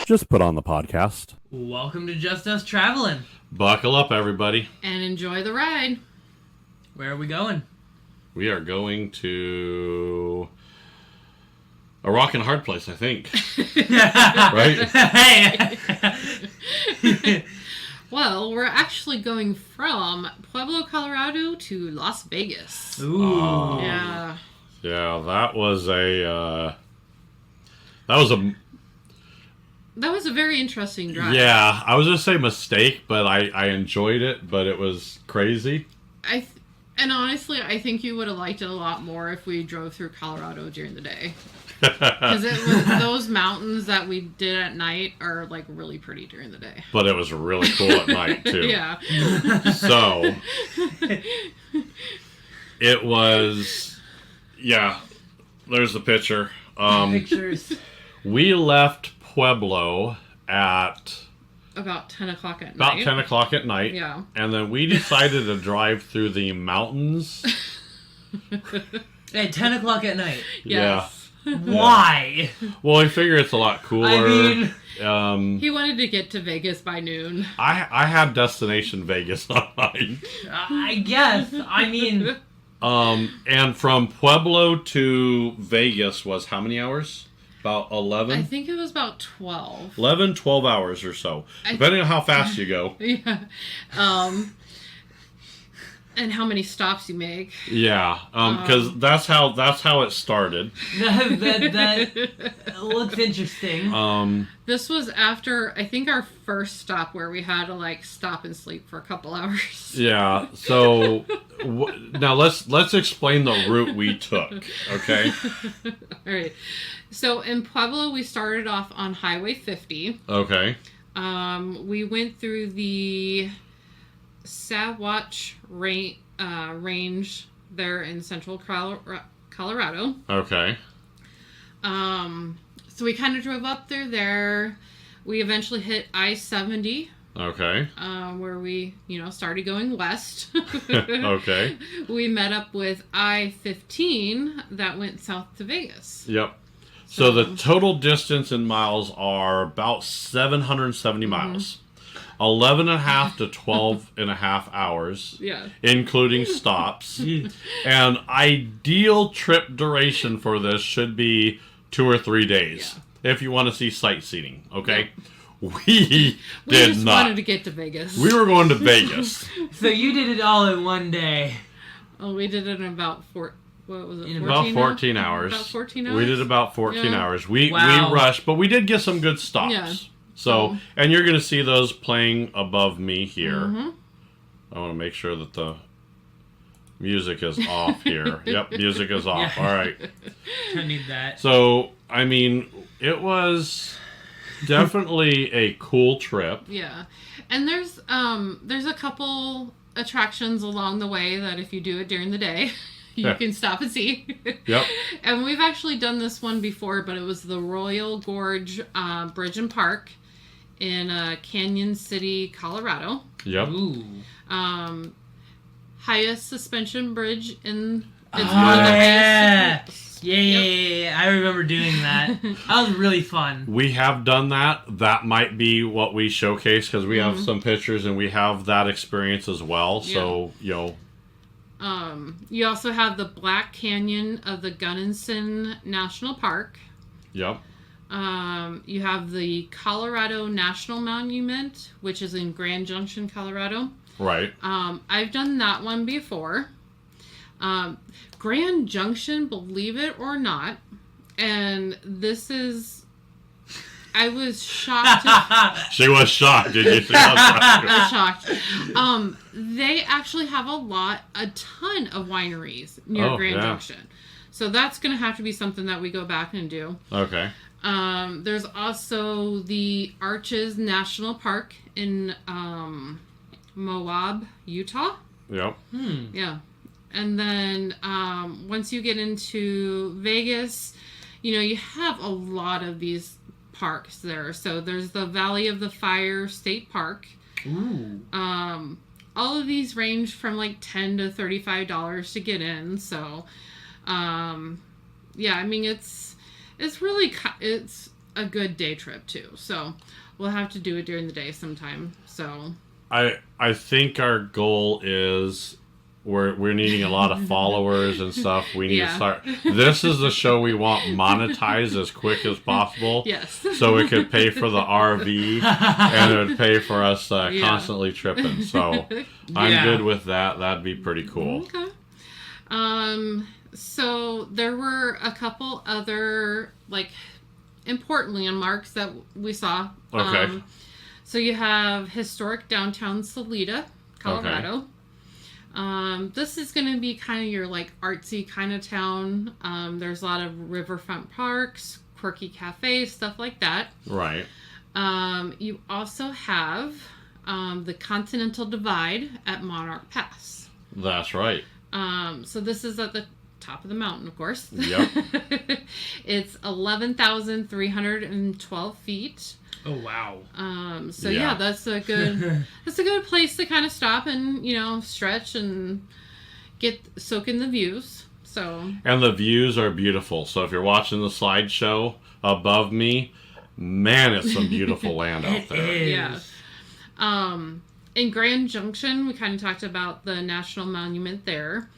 Just put on the podcast. Welcome to Just Us Traveling. Buckle up, everybody. And enjoy the ride. Where are we going? We are going to a rock and hard place, I think. Right? Hey! Well, we're actually going from Pueblo, Colorado to Las Vegas. Ooh. Yeah. Yeah, that was a very interesting drive. Yeah, I was going to say mistake, but I enjoyed it, but it was crazy. And honestly, I think you would have liked it a lot more if we drove through Colorado during the day. Because those mountains that we did at night are like really pretty during the day. But it was really cool at night too. Yeah. So it was, yeah. There's the picture. Pictures. We left Pueblo at about 10 o'clock at night. About 10 o'clock at night. Yeah. And then we decided to drive through the mountains. At 10 o'clock at night. Yes. Why? Well, I figure it's a lot cooler. I mean... he wanted to get to Vegas by noon. I had Destination Vegas on mine. I guess. I mean... And from Pueblo to Vegas was how many hours? About 11? I think it was about 12. 11, 12 hours or so. Depending on how fast you go. Yeah. And how many stops you make. Yeah. Because that's how it started. That looks interesting. This was after, I think, our first stop where we had to, like, stop and sleep for a couple hours. Yeah. So, now let's explain the route we took, okay? All right. So, in Pueblo, we started off on Highway 50. Okay. We went through the Sasquatch range there in central Colorado. Okay. So we kind of drove up through there. We eventually hit I-70. Okay. Where we, started going west. Okay. We met up with I-15 that went south to Vegas. Yep. So the total distance in miles are about 770 miles. 11 and a half to 12 and a half hours. Yeah. Including stops. And ideal trip duration for this should be 2 or 3 days. Yeah. If you want to see sightseeing, okay? Yeah. We just wanted to get to Vegas. We were going to Vegas. So you did it all in one day. Oh, we did it in about 14 about 14 hours. About 14 hours? We did about 14 hours. We Wow. rushed, but we did get some good stops. Yeah. So, and you're going to see those playing above me here. Mm-hmm. I want to make sure that the music is off here. Yep, music is off. Yeah. All right. I need that. So, I mean, it was definitely a cool trip. Yeah. And there's a couple attractions along the way that if you do it during the day, you can stop and see. Yep. And we've actually done this one before, but it was the Royal Gorge Bridge and Park in Canyon City, Colorado. Yep. Ooh. Highest suspension bridge in... It's one of the highest. Yeah. I remember doing that. That was really fun. We have done that. That might be what we showcase because we have some pictures and we have that experience as well. Yeah. So, you also have the Black Canyon of the Gunnison National Park. Yep. You have the Colorado National Monument, which is in Grand Junction, Colorado. Right. I've done that one before. Grand Junction, believe it or not, and this is... I was shocked. She was shocked. Did you see? I was shocked. They actually have a ton of wineries near Grand Junction. So that's going to have to be something that we go back and do. Okay. There's also the Arches National Park in Moab, Utah. Yep. Yeah. And then once you get into Vegas, you have a lot of these parks there. So there's the Valley of the Fire State Park. Ooh. all of these range from like $10 to $35 to get in. So, yeah, I mean, it's really, it's a good day trip too. So we'll have to do it during the day sometime. So I think our goal is we're needing a lot of followers and stuff. We need to start. This is the show we want monetized as quick as possible. Yes. So we could pay for the RV and it would pay for us constantly tripping. So I'm good with that. That'd be pretty cool. Okay. So there were a couple other like important landmarks that we saw. Okay. So you have historic downtown Salida, Colorado. Okay. This is going to be kind of your like artsy kind of town. There's a lot of riverfront parks, quirky cafes, stuff like that. Right. You also have the Continental Divide at Monarch Pass. That's right. So this is at the top of the mountain, of course. Yep. It's 11,312 feet. Oh wow. So yeah, that's a good place to kind of stop and, you know, stretch and soak in the views. So and the views are beautiful. So if you're watching the slideshow above me, man, it's some beautiful land out there. It is. Yeah. In Grand Junction, we kind of talked about the national monument there.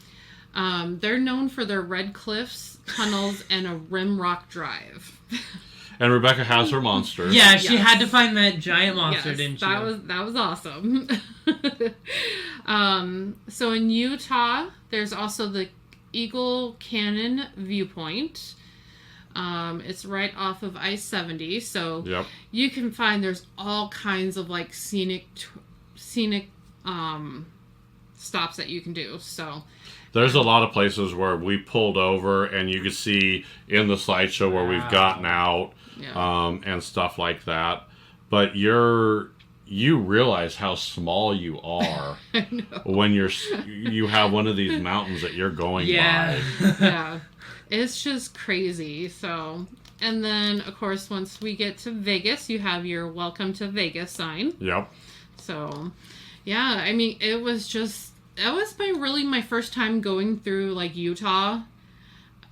They're known for their red cliffs, tunnels, and a rim rock drive. And Rebecca has her monster. Yeah, she had to find that giant monster, didn't she? That was awesome. So in Utah, there's also the Eagle Canyon viewpoint. It's right off of I-70, so you can find there's all kinds of like scenic stops that you can do. So there's a lot of places where we pulled over and you can see in the slideshow where we've gotten out and stuff like that. But you realize how small you are when you have one of these mountains that you're going by. Yeah. It's just crazy. So, and then of course once we get to Vegas, you have your Welcome to Vegas sign. Yep. So, yeah, I mean, that was my first time going through like Utah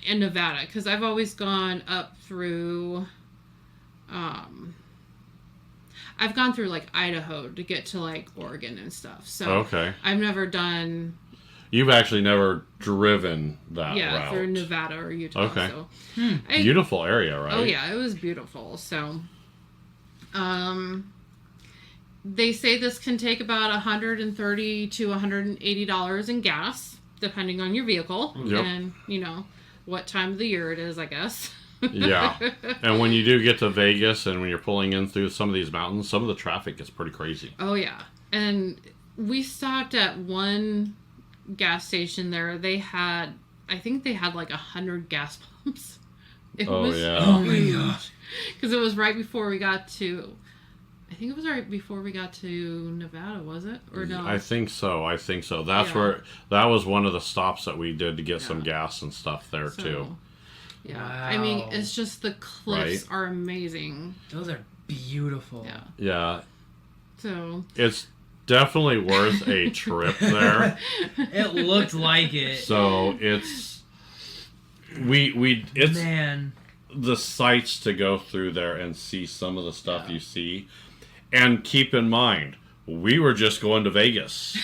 and Nevada, because I've always gone up through I've gone through like Idaho to get to like Oregon and stuff. So I've never done. You've actually never driven that route. Through Nevada or Utah. Okay. So beautiful area, right? Oh yeah, it was beautiful. So, they say this can take about $130 to $180 in gas, depending on your vehicle and you know what time of the year it is, I guess. Yeah. And when you do get to Vegas and when you're pulling in through some of these mountains, some of the traffic is pretty crazy. Oh, yeah. And we stopped at one gas station there. I think they had like 100 gas pumps. It was huge. Oh, my gosh. Because it was right before we got to... I think it was right before we got to Nevada, was it? Or no? I think so. That's where... That was one of the stops that we did to get some gas and stuff there, too. Yeah, wow. I mean, it's just the cliffs are amazing. Those are beautiful. Yeah. Yeah. So it's definitely worth a trip there. It looked like it. So it's the sights to go through there and see some of the stuff you see, and keep in mind we were just going to Vegas.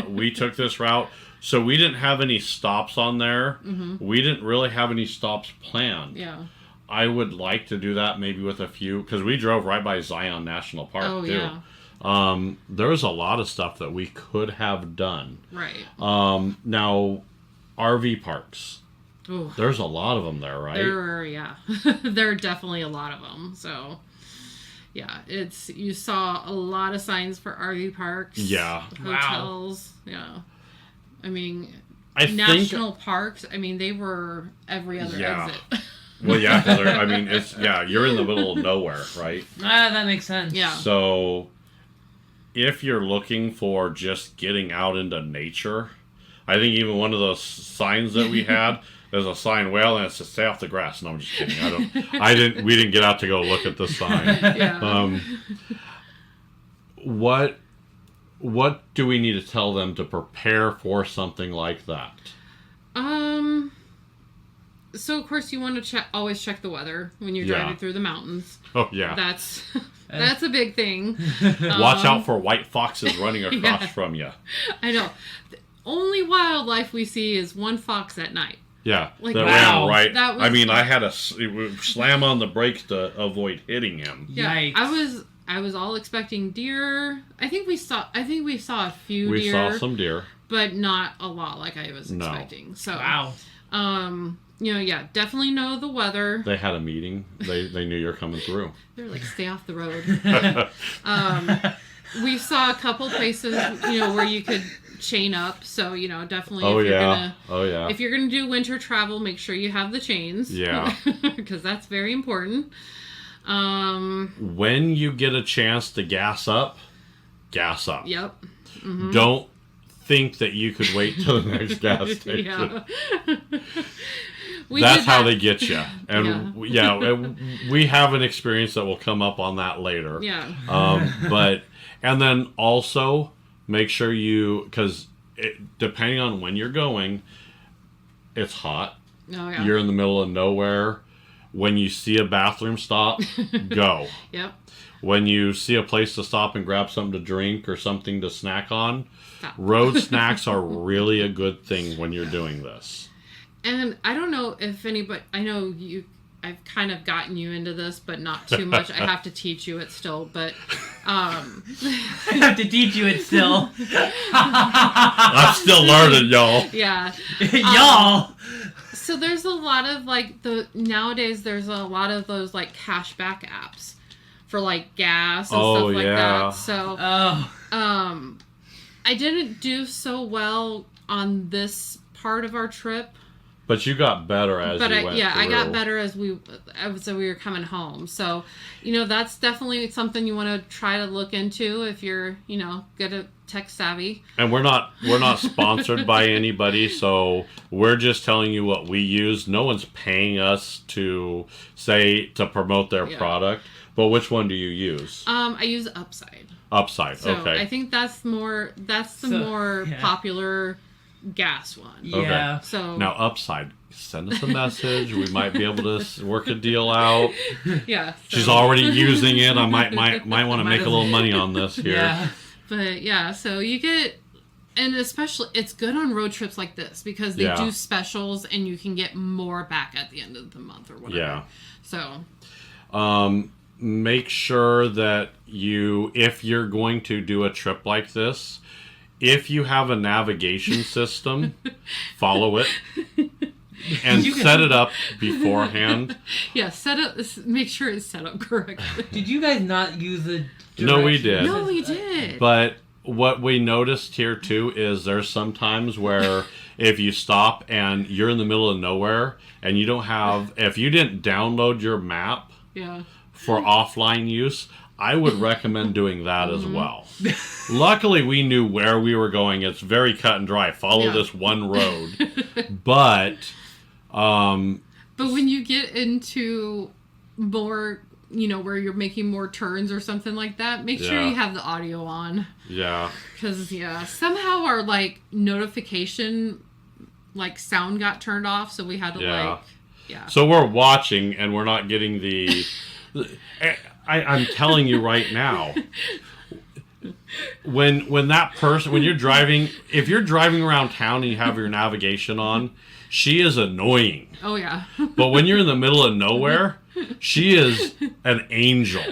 We took this route. So we didn't have any stops on there. Mm-hmm. We didn't really have any stops planned. Yeah. I would like to do that maybe with a few, because we drove right by Zion National Park too. Yeah. There was a lot of stuff that we could have done. Right. Now, RV parks. Ooh. There's a lot of them there, right? There are definitely a lot of them. So, yeah, you saw a lot of signs for RV parks. Yeah. Hotels. Wow. Yeah. I mean, national parks, I mean, they were every other exit. Well, yeah, because you're in the middle of nowhere, right? That makes sense. Yeah. So, if you're looking for just getting out into nature, I think even one of those signs that we had, there's a sign, and it says, "Stay off the grass." No, I'm just kidding. We didn't get out to go look at the sign. Yeah. what do we need to tell them to prepare for something like that? So of course you want to always check the weather when you're driving through the mountains. Oh yeah. That's a big thing. Watch out for white foxes running across from you. I know. The only wildlife we see is one fox at night. Yeah, Like, that wow. ran right. That was I mean, I had to slam on the brakes to avoid hitting him. Yeah, Yikes. I was all expecting deer. I think we saw a few We deer. saw some deer, but not a lot like I was expecting. So wow. Definitely know the weather. they had a meeting. They knew you're coming through. They're like, stay off the road. We saw a couple places, where you could chain up. So, definitely if you're gonna do winter travel, make sure you have the chains. Yeah. Because that's very important. When you get a chance to gas up. Yep. Mm-hmm. Don't think that you could wait till the next gas station. That's how they get you. And we have an experience that will come up on that later. Yeah. And then also make sure because depending on when you're going, it's hot. Oh, yeah. You're in the middle of nowhere. When you see a bathroom stop, go. Yep. When you see a place to stop and grab something to drink or something to snack on, stop. Road snacks are really a good thing when you're doing this. And I don't know if anybody, I know I've kind of gotten you into this, but not too much. I have to teach you it still, but I have to teach you it still. I'm still learning, y'all. Yeah. Y'all. So there's a lot of nowadays there's a lot of those like cashback apps for like gas and stuff like that. So I didn't do so well on this part of our trip. But you got better as you went through. I got better as we were coming home. So, that's definitely something you want to try to look into if you're, good at tech savvy. And we're not sponsored by anybody, so we're just telling you what we use. No one's paying us to promote their product. But which one do you use? I use Upside. Upside, so okay. I think that's the more popular gas one. Yeah. Okay. So now Upside, send us a message. We might be able to work a deal out. Yeah. So. She's already using it. I might want to make a little money on this here. Yeah. But yeah, so you get, and especially it's good on road trips like this because they do specials and you can get more back at the end of the month or whatever. Yeah. So. Make sure that if you're going to do a trip like this, if you have a navigation system, follow it and set it up beforehand. Yeah, make sure it's set up correctly. Did you guys not use the directions? No, we did. No, we did. But what we noticed here too is there's some times where if you stop and you're in the middle of nowhere and if you didn't download your map for offline use, I would recommend doing that as well. Luckily, we knew where we were going. It's very cut and dry. Follow this one road. But when you get into more, where you're making more turns or something like that, make sure you have the audio on. Yeah. Because, somehow our, notification, sound got turned off, so we had to, So we're watching, and we're not getting the... I'm telling you right now, when you're driving, if you're driving around town and you have your navigation on, she is annoying. Oh, yeah. But when you're in the middle of nowhere, she is an angel.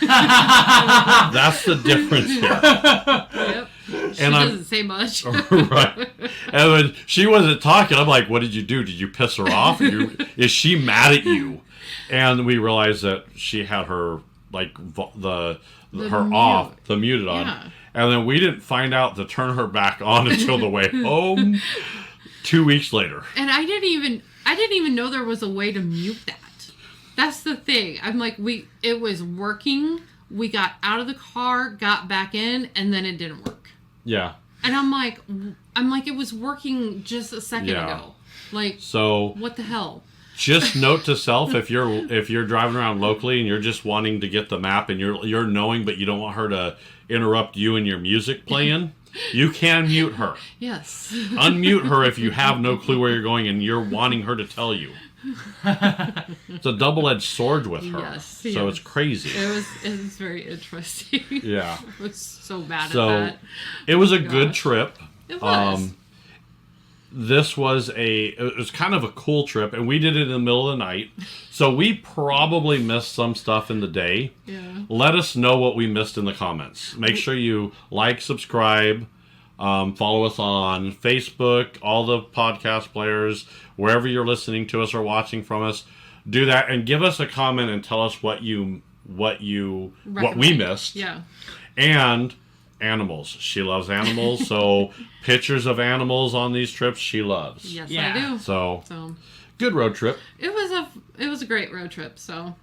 That's the difference here. Yep. She doesn't say much. Right. And when she wasn't talking, I'm like, what did you do? Did you piss her off? Is she mad at you? And we realized that she had her the muted on. Yeah. And then we didn't find out to turn her back on until the way home 2 weeks later. And I didn't even know there was a way to mute that. That's the thing. I'm like, it was working. We got out of the car, got back in, and then it didn't work. Yeah. And I'm like, it was working just a second ago. So what the hell? Just note to self, if you're driving around locally and you're just wanting to get the map and you're knowing, but you don't want her to interrupt you and your music playing, you can mute her. Yes. Unmute her if you have no clue where you're going and you're wanting her to tell you. It's a double-edged sword with her. Yes. So it's crazy. It was very interesting. Yeah. I was so bad at So that. it was a good trip. It was. It was kind of a cool trip, and we did it in the middle of the night. So we probably missed some stuff in the day. Yeah. Let us know what we missed in the comments. Make sure you like, subscribe, follow us on Facebook, all the podcast players, wherever you're listening to us or watching from us. Do that and give us a comment and tell us what we missed. Yeah. And animals. She loves animals, so pictures of animals on these trips she loves. Yes, Yeah. I do. So good road trip. It was a great road trip. So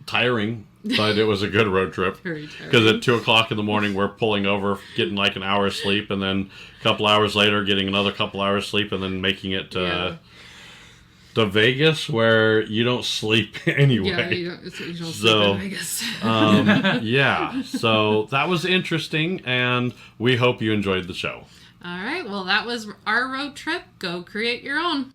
Tiring, but it was a good road trip. very tiring. Because at 2:00 in the morning we're pulling over, getting like an hour of sleep, and then a couple hours later getting another couple hours sleep, and then making it to Vegas, where you don't sleep anyway. Yeah, you don't sleep in Vegas. Yeah, so that was interesting, and we hope you enjoyed the show. All right, well, that was our road trip. Go create your own.